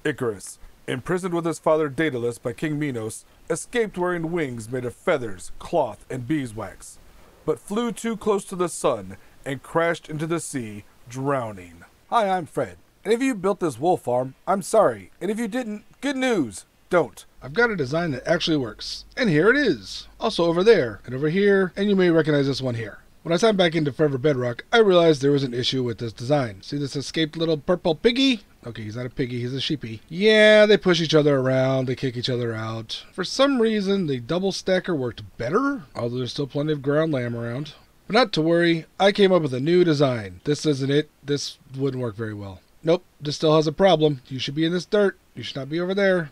Icarus, imprisoned with his father Daedalus by King Minos, escaped wearing wings made of feathers, cloth, and beeswax, but flew too close to the sun and crashed into the sea, drowning. Hi, I'm Fred, and if you built this wool farm, I'm sorry, and if you didn't, good news, don't. I've got a design that actually works, and here it is. Also over there, and over here, and you may recognize this one here. When I signed back into Forever Bedrock, I realized there was an issue with this design. See this escaped little purple piggy? Okay, he's not a piggy, he's a sheepy. Yeah, they push each other around, they kick each other out. For some reason, the double stacker worked better, although there's still plenty of ground lamb around. But not to worry, I came up with a new design. This isn't it. This wouldn't work very well. Nope, this still has a problem. You should be in this dirt. You should not be over there.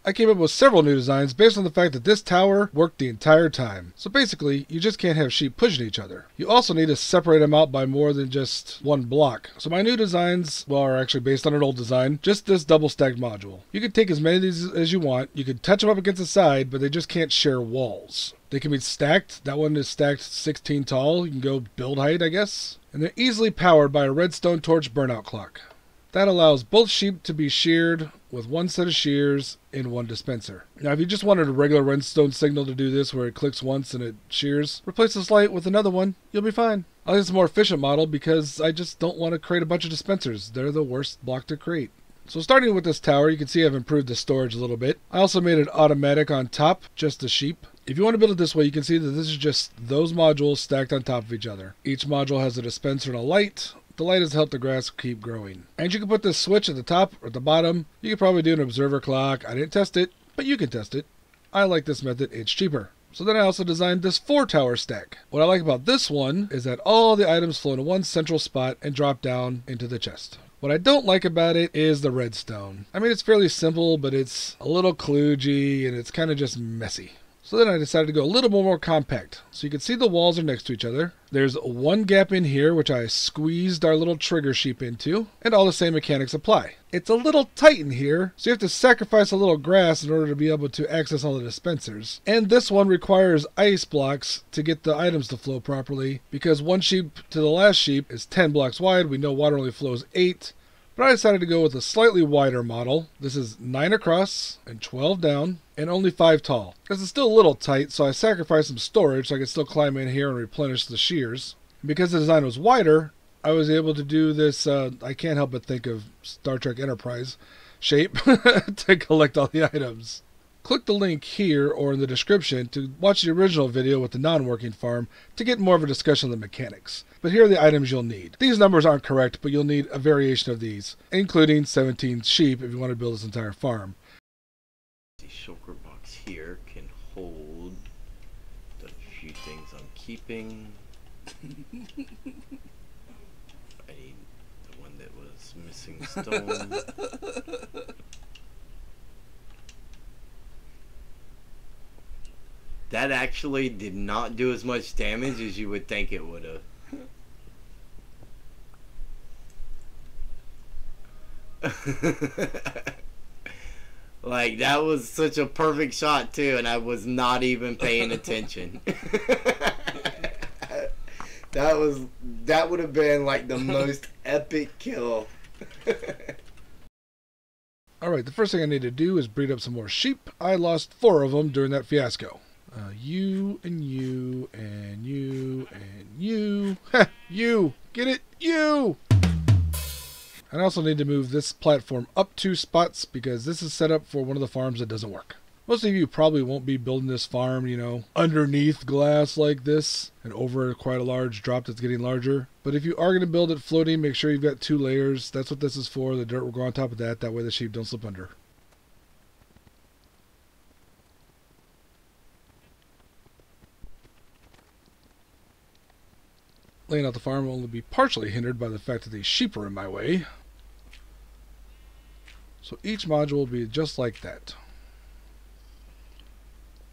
I came up with several new designs based on the fact that this tower worked the entire time. So basically, you just can't have sheep pushing each other. You also need to separate them out by more than just one block. So my new designs, well, are actually based on an old design, just this double stacked module. You can take as many of these as you want. You can touch them up against the side, but they just can't share walls. They can be stacked. That one is stacked 16 tall. You can go build height, I guess. And they're easily powered by a redstone torch burnout clock. That allows both sheep to be sheared with one set of shears in one dispenser. Now, if you just wanted a regular redstone signal to do this where it clicks once and it shears, replace this light with another one, you'll be fine. I think it's a more efficient model because I just don't want to create a bunch of dispensers. They're the worst block to create. So starting with this tower, you can see I've improved the storage a little bit. I also made it automatic on top, just the sheep. If you want to build it this way, you can see that this is just those modules stacked on top of each other. Each module has a dispenser and a light. The light has helped the grass keep growing. And you can put this switch at the top or at the bottom. You could probably do an observer clock. I didn't test it, but you can test it. I like this method. It's cheaper. So then I also designed this 4-tower stack. What I like about this one is that all the items flow into one central spot and drop down into the chest. What I don't like about it is the redstone. I mean, it's fairly simple, but it's a little kludgy and it's kind of just messy. So then I decided to go a little more compact. So you can see the walls are next to each other. There's one gap in here, which I squeezed our little trigger sheep into, and all the same mechanics apply. It's a little tight in here, so you have to sacrifice a little grass in order to be able to access all the dispensers. And this one requires ice blocks to get the items to flow properly, because one sheep to the last sheep is 10 blocks wide. We know water only flows 8. But I decided to go with a slightly wider model. This is 9 across and 12 down and only 5 tall. Because it's still a little tight, so I sacrificed some storage so I could still climb in here and replenish the shears. And because the design was wider, I was able to do this, I can't help but think of Star Trek Enterprise shape to collect all the items. Click the link here or in the description to watch the original video with the non-working farm to get more of a discussion of the mechanics. But here are the items you'll need. These numbers aren't correct, but you'll need a variation of these, including 17 sheep if you want to build this entire farm. The shulker box here can hold the few things I'm keeping. I need the one that was missing stone. That actually did not do as much damage as you would think it would have. Like, that was such a perfect shot too, and I was not even paying attention. That would have been like the most epic kill. Alright, the first thing I need to do is breed up some more sheep. I lost 4 of them during that fiasco. You and you and you and you. Ha! You! Get it? You! And I also need to move this platform up 2 spots because this is set up for one of the farms that doesn't work. Most of you probably won't be building this farm, you know, underneath glass like this and over quite a large drop that's getting larger. But if you are going to build it floating, make sure you've got 2 layers. That's what this is for. The dirt will go on top of that. That way the sheep don't slip under. Laying out the farm will only be partially hindered by the fact that these sheep are in my way. So each module will be just like that.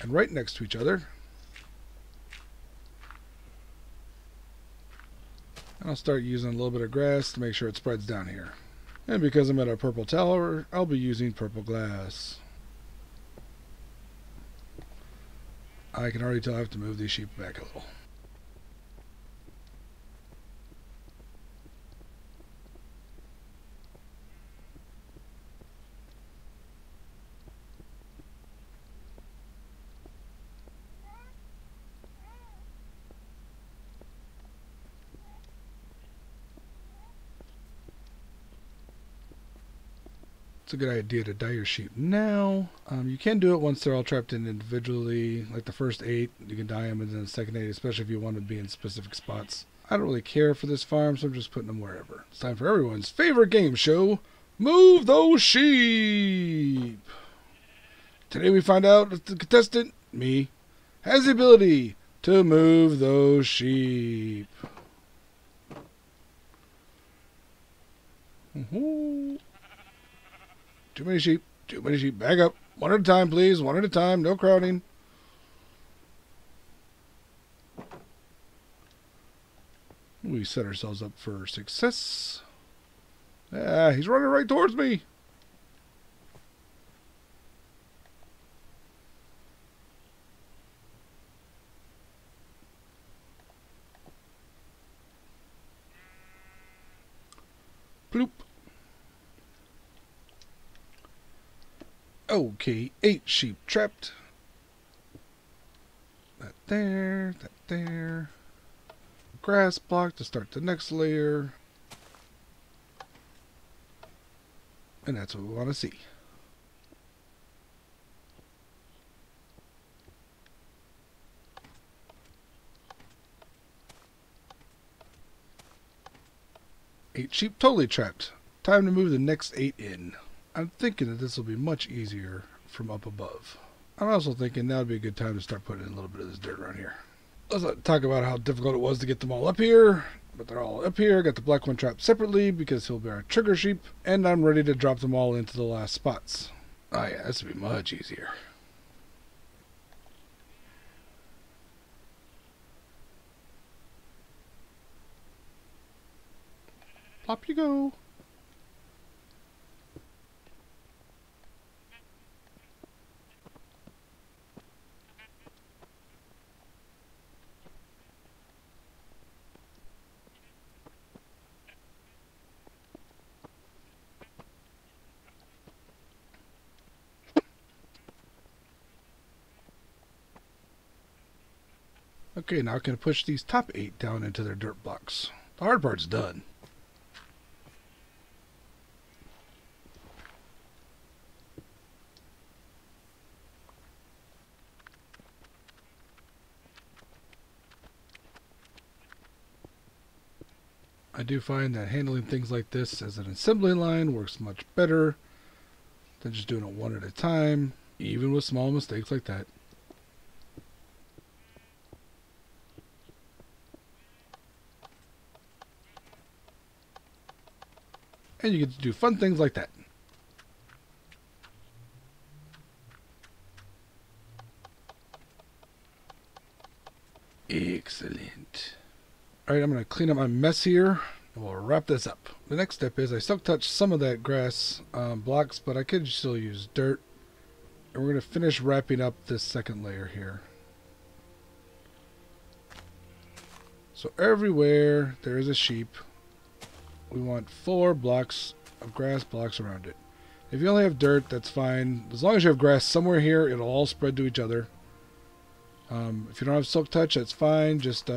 And right next to each other. And I'll start using a little bit of grass to make sure it spreads down here. And because I'm at a purple tower, I'll be using purple glass. I can already tell I have to move these sheep back a little. It's a good idea to dye your sheep now. You can do it once they're all trapped in individually, like the first 8. You can dye them, and then the second 8, especially if you want to be in specific spots. I don't really care for this farm, so I'm just putting them wherever. It's time for everyone's favorite game show, Move Those Sheep! Today we find out that the contestant, me, has the ability to move those sheep. Too many sheep. Too many sheep. Back up. One at a time, please. One at a time. No crowding. We set ourselves up for success. Ah, he's running right towards me. Bloop. Okay, 8 sheep trapped. That there, that there. Grass block to start the next layer. And that's what we want to see. Eight sheep totally trapped. Time to move the next 8 in. I'm thinking that this will be much easier from up above. I'm also thinking that would be a good time to start putting in a little bit of this dirt around here. Let's not talk about how difficult it was to get them all up here. But they're all up here. Got the black one trapped separately because he'll be our trigger sheep. And I'm ready to drop them all into the last spots. Oh yeah, this will be much easier. Plop you go. Okay, now I can push these top 8 down into their dirt blocks. The hard part's done. I do find that handling things like this as an assembly line works much better than just doing it one at a time, even with small mistakes like that. And you get to do fun things like that. Excellent. Alright, I'm going to clean up my mess here, and we'll wrap this up. The next step is I silk touched some of that grass blocks, but I could still use dirt. And we're going to finish wrapping up this second layer here. So everywhere there is a sheep, we want 4 blocks of grass blocks around it. If you only have dirt, that's fine. As long as you have grass somewhere here, it'll all spread to each other. If you don't have silk touch, that's fine. Just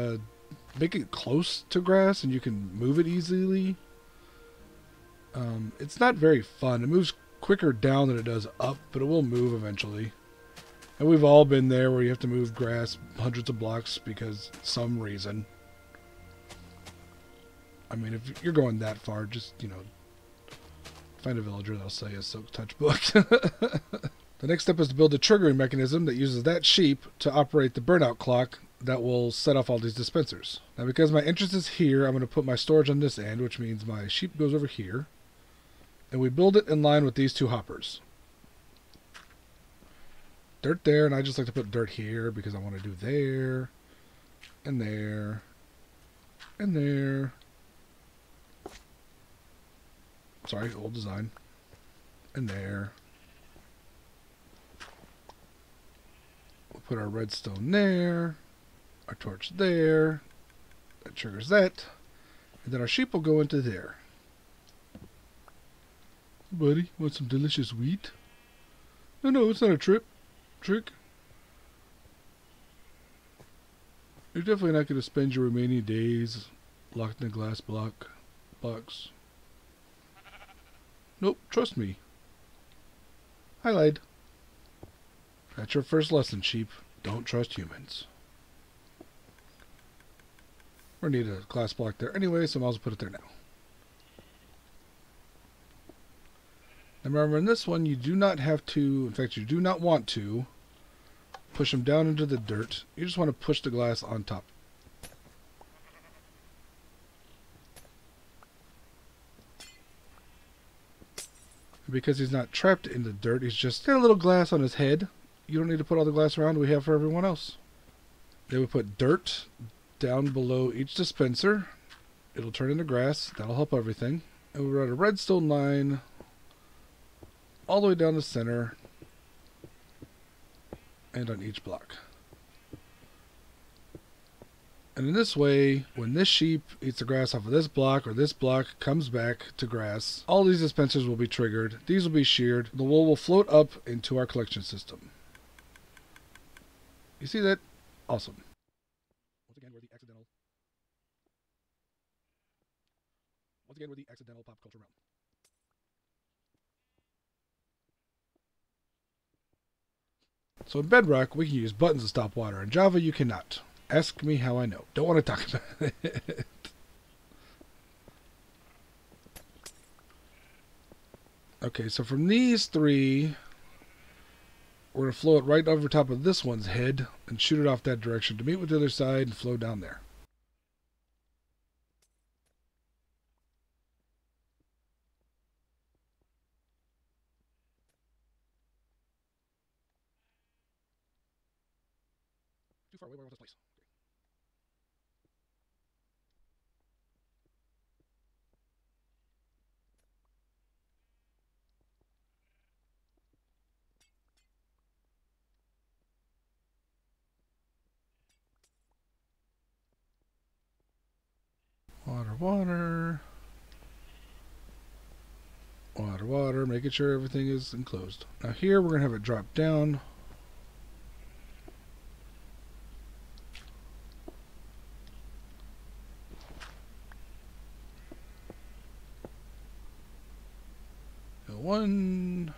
make it close to grass and you can move it easily. It's not very fun. It moves quicker down than it does up, but it will move eventually. And we've all been there where you have to move grass hundreds of blocks because some reason. I mean, if you're going that far, just, you know, find a villager that'll sell you a silk touch book. The next step is to build a triggering mechanism that uses that sheep to operate the burnout clock that will set off all these dispensers. Now, because my entrance is here, I'm going to put my storage on this end, which means my sheep goes over here. And we build it in line with these 2 hoppers. Dirt there, and I just like to put dirt here because I want to do there, and there, and there. Sorry, old design. And there. We'll put our redstone there, our torch there. That triggers that. And then our sheep will go into there. Buddy, want some delicious wheat? No, it's not a trick. You're definitely not going to spend your remaining days locked in a glass box. Nope, trust me. Highlight. That's your first lesson, sheep. Don't trust humans. We're going to need a glass block there anyway, so I might as well put it there now. And remember, in this one, you do not have to, in fact, you do not want to push them down into the dirt. You just want to push the glass on top. Because he's not trapped in the dirt, he's just got a little glass on his head. You don't need to put all the glass around we have for everyone else. Then we put dirt down below each dispenser. It'll turn into grass. That'll help everything. And we run a redstone line all the way down the center and on each block. And in this way, when this sheep eats the grass off of this block, or this block comes back to grass, all these dispensers will be triggered. These will be sheared. The wool will float up into our collection system. You see that? Awesome. Once again, we're the accidental pop culture realm. So in Bedrock, we can use buttons to stop water. In Java, you cannot. Ask me how I know. Don't want to talk about it. Okay, so from these three, we're going to flow it right over top of this one's head and shoot it off that direction to meet with the other side and flow down there. Too far away, where was this place? Water, water. Water, water, making sure everything is enclosed. Now here we're going to have it drop down. One.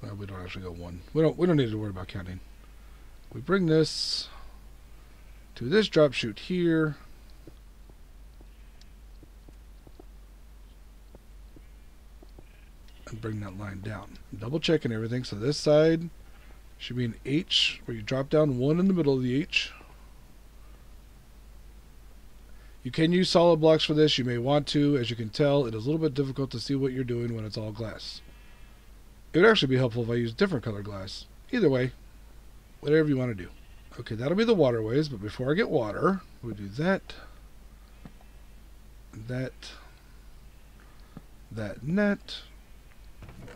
Well, we don't actually go one. We don't need to worry about counting. We bring this to this drop chute here. And bring that line down. I'm double checking everything. So this side should be an H where you drop down one in the middle of the H. You can use solid blocks for this. You may want to. As you can tell, it is a little bit difficult to see what you're doing when it's all glass. It would actually be helpful if I used different color glass. Either way, whatever you want to do. Okay, that'll be the waterways, but before I get water, we'll do that, that, and that.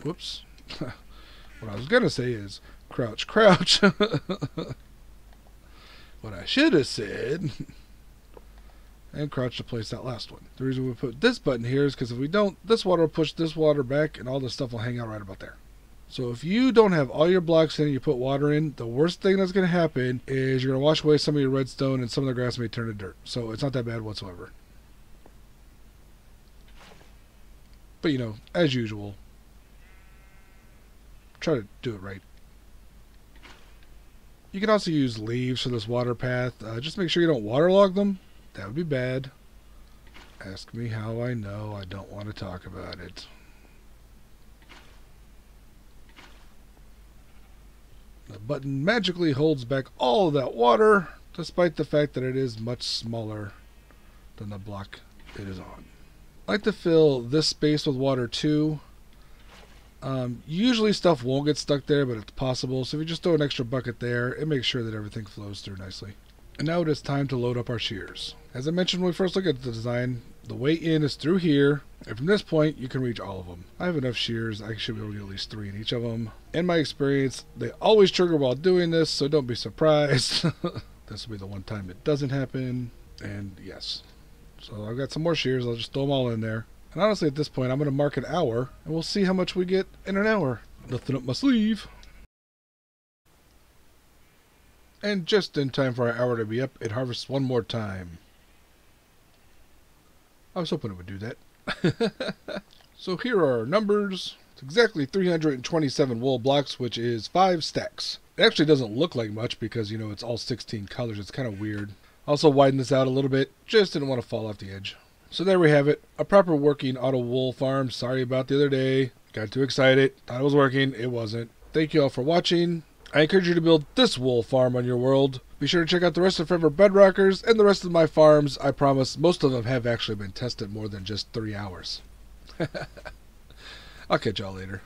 Whoops. What I was going to say is crouch, crouch. What I should have said, and crouch to place that last one. The reason we put this button here is because if we don't, this water will push this water back and all this stuff will hang out right about there. So if you don't have all your blocks in and you put water in, the worst thing that's going to happen is you're going to wash away some of your redstone and some of the grass may turn to dirt. So it's not that bad whatsoever. But you know, as usual, try to do it right. You can also use leaves for this water path. Just make sure you don't waterlog them. That would be bad. Ask me how I know. I don't want to talk about it. The button magically holds back all of that water, despite the fact that it is much smaller than the block it is on. I like to fill this space with water too. Usually stuff won't get stuck there, but it's possible. So if you just throw an extra bucket there, it makes sure that everything flows through nicely. And now it is time to load up our shears. As I mentioned when we first looked at the design, the way in is through here, and from this point you can reach all of them. I have enough shears, I should be able to get at least 3 in each of them. In my experience, they always trigger while doing this, so don't be surprised. This will be the one time it doesn't happen, and yes. So I've got some more shears, I'll just throw them all in there. And honestly at this point I'm going to mark an hour, and we'll see how much we get in an hour. Nothing up my sleeve. And just in time for our hour to be up, it harvests one more time. I was hoping it would do that. So here are our numbers. It's exactly 327 wool blocks, which is 5 stacks. It actually doesn't look like much because, you know, it's all 16 colors. It's kind of weird. Also widen this out a little bit. Just didn't want to fall off the edge. So there we have it. A proper working auto wool farm. Sorry about the other day. Got too excited. Thought it was working. It wasn't. Thank you all for watching. I encourage you to build this wool farm on your world. Be sure to check out the rest of Forever Bedrockers and the rest of my farms. I promise most of them have actually been tested more than just 3 hours. I'll catch y'all later.